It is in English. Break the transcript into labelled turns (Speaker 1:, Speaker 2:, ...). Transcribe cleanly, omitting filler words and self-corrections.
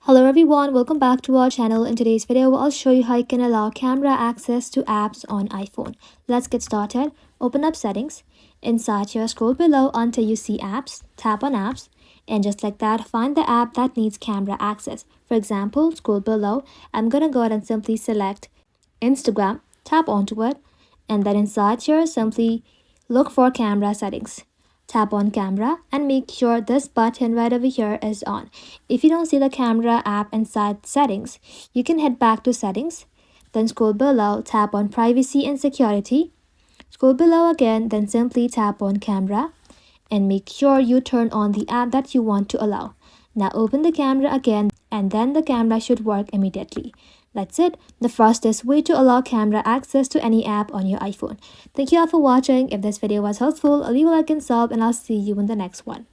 Speaker 1: Hello everyone, welcome back to our channel. In today's video, I'll show you how you can allow camera access to apps on iPhone. Let's get started. Open up settings. Inside here, scroll below until you see apps. Tap on apps. And just like that, find the app that needs camera access. For example, scroll below. I'm gonna go ahead and simply select Instagram. Tap onto it. And then inside here, simply look for camera settings. Tap on camera and make sure this button right over here is on. If you don't see the camera app inside settings, you can head back to settings, then scroll below, tap on privacy and security. Scroll below again, then simply tap on camera and make sure you turn on the app that you want to allow. Now open the camera again and then the camera should work immediately. That's it, the fastest way to allow camera access to any app on your iPhone. Thank you all for watching. If this video was helpful, leave a like and sub, and I'll see you in the next one.